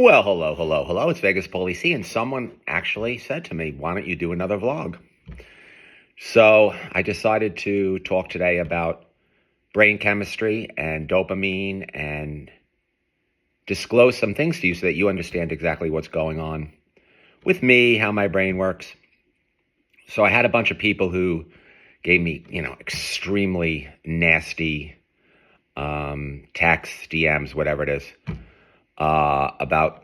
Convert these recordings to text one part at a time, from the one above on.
Well, hello, hello, hello. It's Vegas Police, and someone actually said to me, why don't you do another vlog? So I decided to talk today about brain chemistry and dopamine and disclose some things to you so that you understand exactly what's going on with me, how my brain works. So I had a bunch of people who gave me, extremely nasty texts, DMs, whatever it is, about,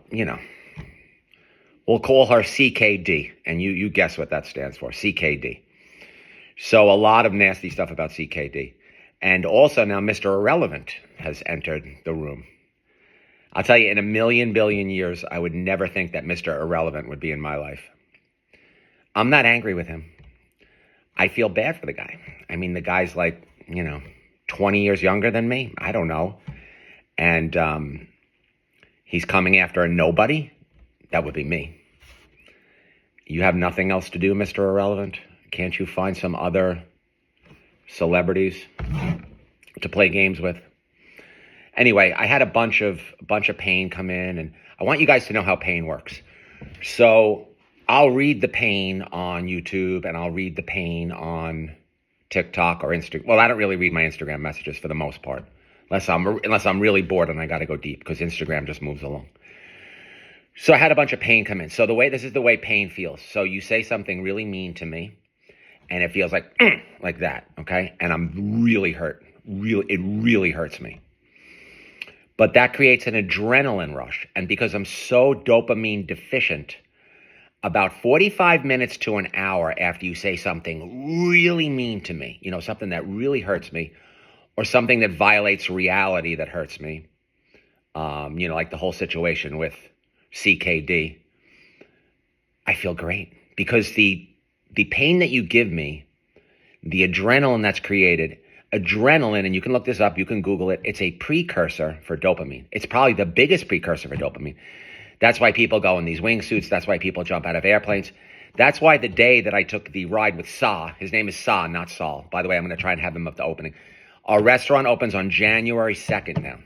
we'll call her CKD, and you guess what that stands for, CKD. So a lot of nasty stuff about CKD. And also now Mr. Irrelevant has entered the room. I'll tell you, in a million billion years, I would never think that Mr. Irrelevant would be in my life. I'm not angry with him. I feel bad for the guy. I mean, the guy's like, 20 years younger than me. I don't know. And he's coming after a nobody. That would be me. You have nothing else to do, Mr. Irrelevant? Can't you find some other celebrities to play games with? Anyway, I had a bunch of pain come in, and I want you guys to know how pain works. So I'll read the pain on YouTube, and I'll read the pain on TikTok or Instagram. Well, I don't really read my Instagram messages for the most part, unless I'm really bored and I got to go deep, because Instagram just moves along. So I had a bunch of pain come in. So this is the way pain feels. So you say something really mean to me, and it feels like that, okay? And I'm really hurt. It really hurts me. But that creates an adrenaline rush. And because I'm so dopamine deficient, about 45 minutes to an hour after you say something really mean to me, something that really hurts me, or something that violates reality that hurts me, like the whole situation with CKD, I feel great. Because the pain that you give me, the adrenaline that's created, adrenaline, and you can look this up, you can Google it, it's a precursor for dopamine. It's probably the biggest precursor for dopamine. That's why people go in these wingsuits. That's why people jump out of airplanes. That's why the day that I took the ride with Sa, his name is Sa, not Saul. By the way, I'm going to try and have him up the opening. Our restaurant opens on January 2nd now.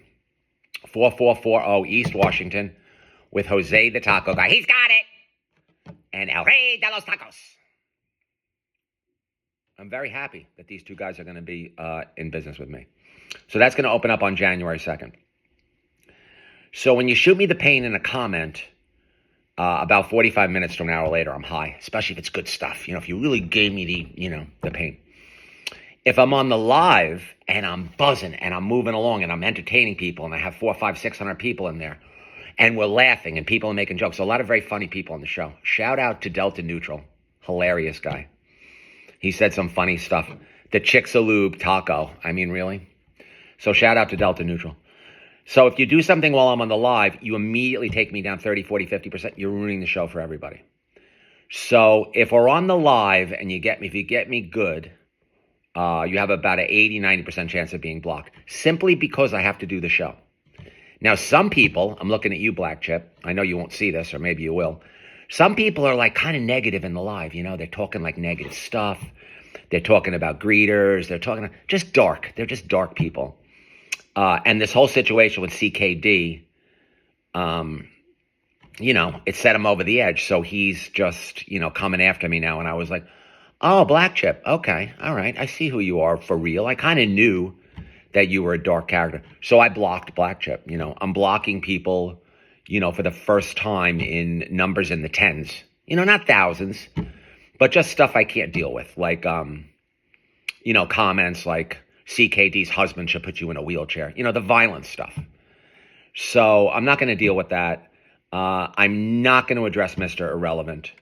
4440 East Washington with Jose the Taco Guy. He's got it. And El Rey de los Tacos. I'm very happy that these two guys are going to be in business with me. So that's going to open up on January 2nd. So when you shoot me the pain in a comment, about 45 minutes to an hour later, I'm high, especially if it's good stuff. If you really gave me the pain. If I'm on the live and I'm buzzing and I'm moving along and I'm entertaining people and I have 400, 500, 600 people in there and we're laughing and people are making jokes, a lot of very funny people on the show. Shout out to Delta Neutral. Hilarious guy. He said some funny stuff. The Chicxulub taco. I mean, really? So shout out to Delta Neutral. So if you do something while I'm on the live, you immediately take me down 30, 40, 50%. You're ruining the show for everybody. So if we're on the live and if you get me good, you have about an 80, 90% chance of being blocked. Simply because I have to do the show. Now, some people, I'm looking at you, Black Chip. I know you won't see this, or maybe you will. Some people are like kind of negative in the live. They're talking like negative stuff. They're talking about greeters. They're talking just dark. They're just dark people. And this whole situation with CKD, it set him over the edge. So he's just, coming after me now. And I was like, oh, Black Chip. Okay. All right. I see who you are for real. I kind of knew that you were a dark character. So I blocked Black Chip. I'm blocking people, for the first time in numbers in the tens, not thousands, but just stuff I can't deal with. Like, comments like CKD's husband should put you in a wheelchair, the violent stuff. So I'm not going to deal with that. I'm not going to address Mr. Irrelevant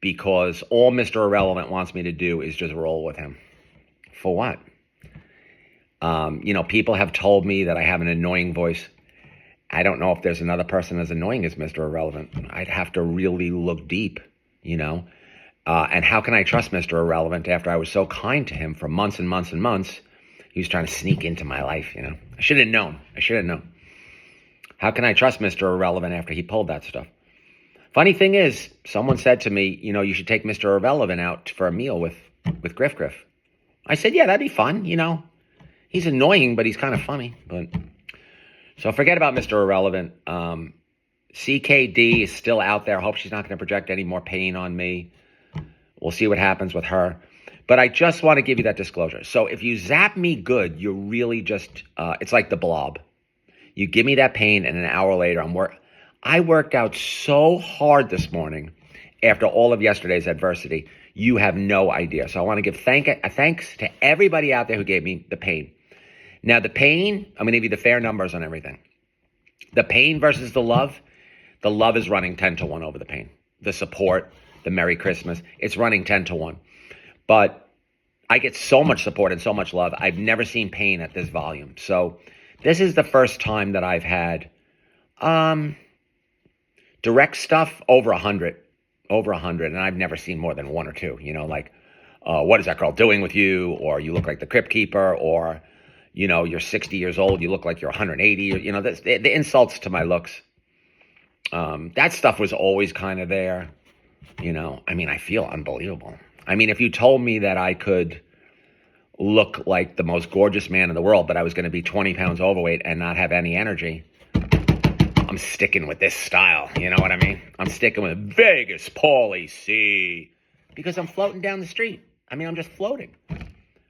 because all Mr. Irrelevant wants me to do is just roll with him. For what? People have told me that I have an annoying voice. I don't know if there's another person as annoying as Mr. Irrelevant. I'd have to really look deep, and how can I trust Mr. Irrelevant after I was so kind to him for months and months and months? He was trying to sneak into my life, I should have known. How can I trust Mr. Irrelevant after he pulled that stuff? Funny thing is, someone said to me, you should take Mr. Irrelevant out for a meal with Griff Griff. I said, yeah, that'd be fun, He's annoying, but he's kind of funny. But so forget about Mr. Irrelevant. CKD is still out there. I hope she's not going to project any more pain on me. We'll see what happens with her. But I just want to give you that disclosure. So if you zap me good, you're really just, it's like the blob. You give me that pain and an hour later, I worked out so hard this morning after all of yesterday's adversity. You have no idea. So I want to give thanks to everybody out there who gave me the pain. Now the pain, I'm going to give you the fair numbers on everything. The pain versus the love is running 10-1 over the pain. The support, the Merry Christmas, it's running 10-1. But I get so much support and so much love. I've never seen pain at this volume. So this is the first time that I've had direct stuff over 100, and I've never seen more than one or two, like, what is that girl doing with you? Or you look like the Crypt Keeper, or, you're 60 years old, you look like you're 180, the insults to my looks. That stuff was always kind of there, I feel unbelievable. If you told me that I could look like the most gorgeous man in the world, but I was going to be 20 pounds overweight and not have any energy, I'm sticking with this style. You know what I mean? I'm sticking with Vegas Paulie C because I'm floating down the street. I'm just floating.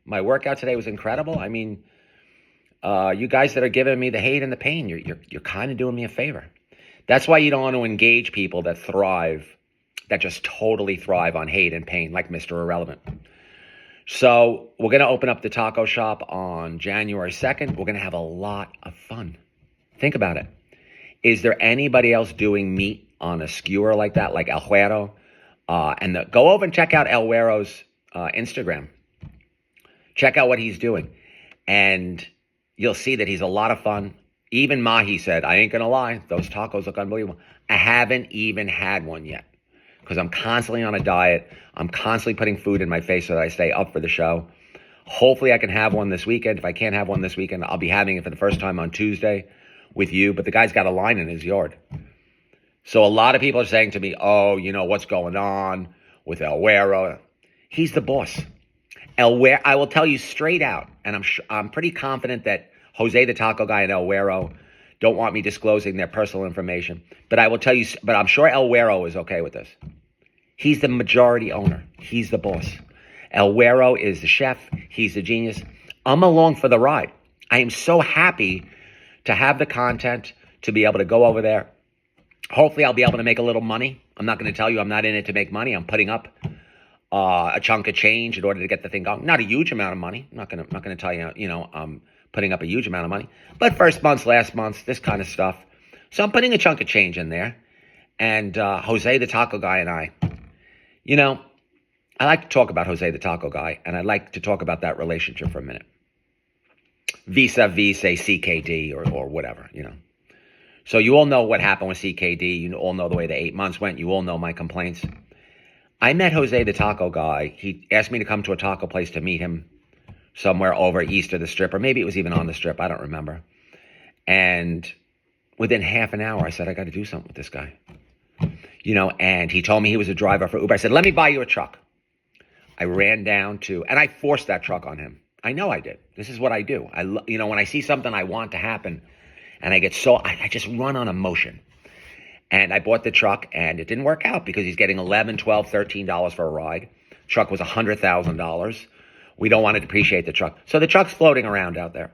My workout today was incredible. You guys that are giving me the hate and the pain, you're kind of doing me a favor. That's why you don't want to engage people that just totally thrive on hate and pain, like Mr. Irrelevant. So we're going to open up the taco shop on January 2nd. We're going to have a lot of fun. Think about it. Is there anybody else doing meat on a skewer like that, like El Güero? Go over and check out El Güero's Instagram. Check out what he's doing. And you'll see that he's a lot of fun. Even Mahi said, I ain't going to lie, those tacos look unbelievable. I haven't even had one yet because I'm constantly on a diet. I'm constantly putting food in my face so that I stay up for the show. Hopefully I can have one this weekend. If I can't have one this weekend, I'll be having it for the first time on Tuesday with you. But the guy's got a line in his yard. So a lot of people are saying to me, oh, what's going on with El Güero? He's the boss. El Güero, I will tell you straight out, and I'm pretty confident that Jose the Taco Guy and El Güero don't want me disclosing their personal information. But I will tell you, but I'm sure El Güero is okay with this. He's the majority owner. He's the boss. El Güero is the chef. He's the genius. I'm along for the ride. I am so happy to have the content, to be able to go over there. Hopefully I'll be able to make a little money. I'm not going to tell you I'm not in it to make money. I'm putting up a chunk of change in order to get the thing going. Not a huge amount of money. I'm not going to tell you, I'm putting up a huge amount of money. But first months, last months, this kind of stuff. So I'm putting a chunk of change in there. And Jose the Taco Guy and I like to talk about Jose the Taco Guy, and I'd like to talk about that relationship for a minute. Vis-a-vis, say, CKD or whatever, So you all know what happened with CKD. You all know the way the 8 months went. You all know my complaints. I met Jose the Taco Guy. He asked me to come to a taco place to meet him somewhere over east of the Strip, or maybe it was even on the Strip. I don't remember. And within half an hour, I said, I got to do something with this guy. And he told me he was a driver for Uber. I said, let me buy you a truck. I ran down and I forced that truck on him. I know I did. This is what I do. When I see something I want to happen, and I get I just run on emotion. And I bought the truck, and it didn't work out because he's getting $11, $12, $13 for a ride. Truck was $100,000. We don't want to depreciate the truck. So the truck's floating around out there.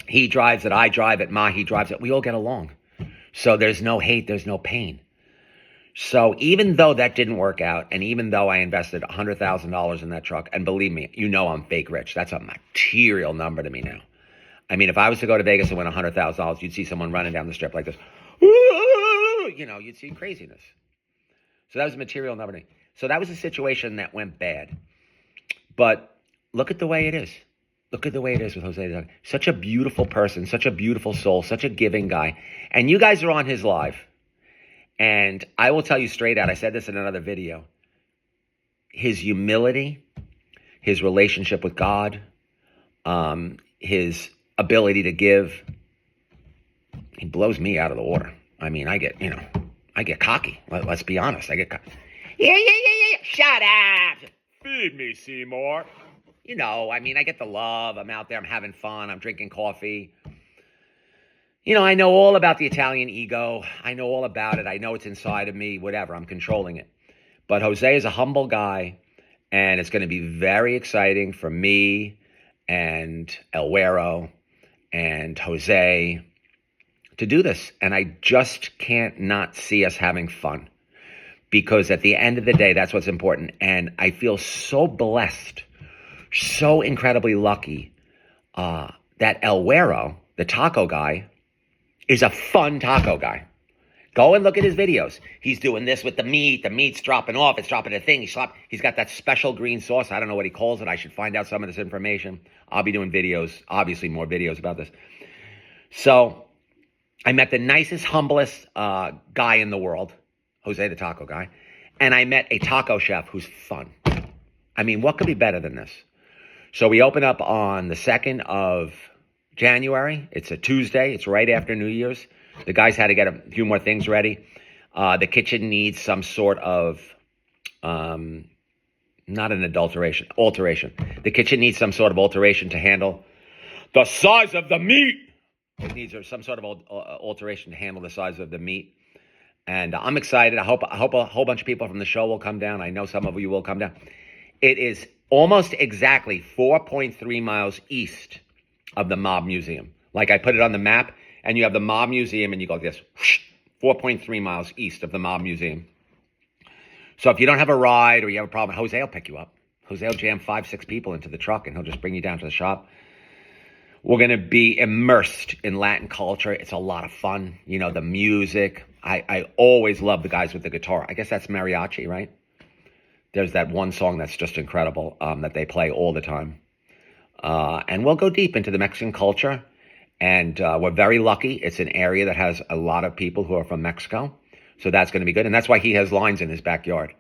He drives it, I drive it, Mahi drives it. We all get along. So there's no hate, there's no pain. So even though that didn't work out, and even though I invested $100,000 in that truck, and believe me, I'm fake rich. That's a material number to me now. If I was to go to Vegas and win $100,000, you'd see someone running down the Strip like this. You'd see craziness. So that was a material number to me. So that was a situation that went bad. But look at the way it is. Look at the way it is with Jose. Such a beautiful person, such a beautiful soul, such a giving guy. And you guys are on his live. And I will tell you straight out, I said this in another video, his humility, his relationship with God, his ability to give, he blows me out of the water. I get cocky. Let's be honest. I get cocky. Yeah. Shut up. Feed me, Seymour. I get the love. I'm out there. I'm having fun. I'm drinking coffee. I know all about the Italian ego. I know all about it. I know it's inside of me, whatever. I'm controlling it. But Jose is a humble guy, and it's going to be very exciting for me and El Güero and Jose to do this. And I just can't not see us having fun, because at the end of the day, that's what's important. And I feel so blessed, so incredibly lucky that El Güero, the taco guy, is a fun taco guy. Go and look at his videos. He's doing this with the meat. The meat's dropping off. It's dropping a thing. He's got that special green sauce. I don't know what he calls it. I should find out some of this information. I'll be doing videos, obviously more videos about this. So I met the nicest, humblest guy in the world, Jose the taco guy. And I met a taco chef who's fun. I mean, what could be better than this? So we open up on the 2nd of January. It's a Tuesday. It's right after New Year's. The guys had to get a few more things ready. The kitchen needs some sort of, not an alteration. The kitchen needs some sort of alteration to handle the size of the meat. It needs some sort of alteration to handle the size of the meat. And I'm excited. I hope a whole bunch of people from the show will come down. I know some of you will come down. It is almost exactly 4.3 miles east of the Mob Museum. Like, I put it on the map, and you have the Mob Museum, and you go like this, 4.3 miles east of the Mob Museum. So if you don't have a ride or you have a problem, Jose will pick you up. Jose will jam 5-6 people into the truck, and he'll just bring you down to the shop. We're going to be immersed in Latin culture. It's a lot of fun. The music. I always love the guys with the guitar. I guess that's mariachi, right? There's that one song that's just incredible that they play all the time. And we'll go deep into the Mexican culture. And we're very lucky. It's an area that has a lot of people who are from Mexico. So that's going to be good. And that's why he has lines in his backyard.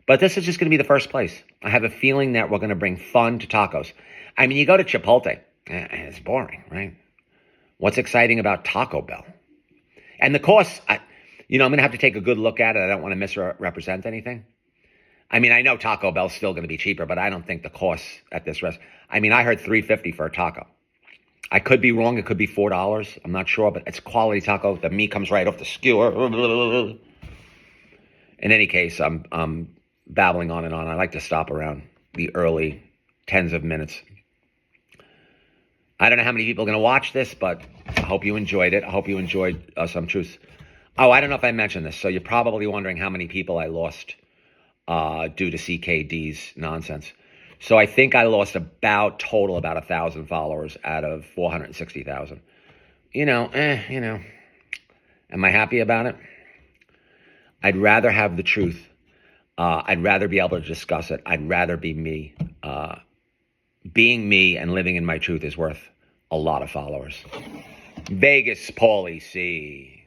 But this is just going to be the first place. I have a feeling that we're going to bring fun to tacos. I mean, you go to Chipotle, and it's boring, right? What's exciting about Taco Bell? And the cost, I'm going to have to take a good look at it. I don't want to misrepresent anything. I mean, I know Taco Bell's still going to be cheaper, but I don't think the cost at this restaurant. I mean, I heard $3.50 for a taco. I could be wrong. It could be $4. I'm not sure, but it's quality taco. The meat comes right off the skewer. In any case, I'm babbling on and on. I like to stop around the early tens of minutes. I don't know how many people are going to watch this, but I hope you enjoyed it. I hope you enjoyed some truths. Oh, I don't know if I mentioned this. So you're probably wondering how many people I lost due to CKD's nonsense. So I think I lost about 1,000 followers out of 460,000. Am I happy about it? I'd rather have the truth. I'd rather be able to discuss it. I'd rather be me. Being me and living in my truth is worth a lot of followers. Vegas, Paulie C.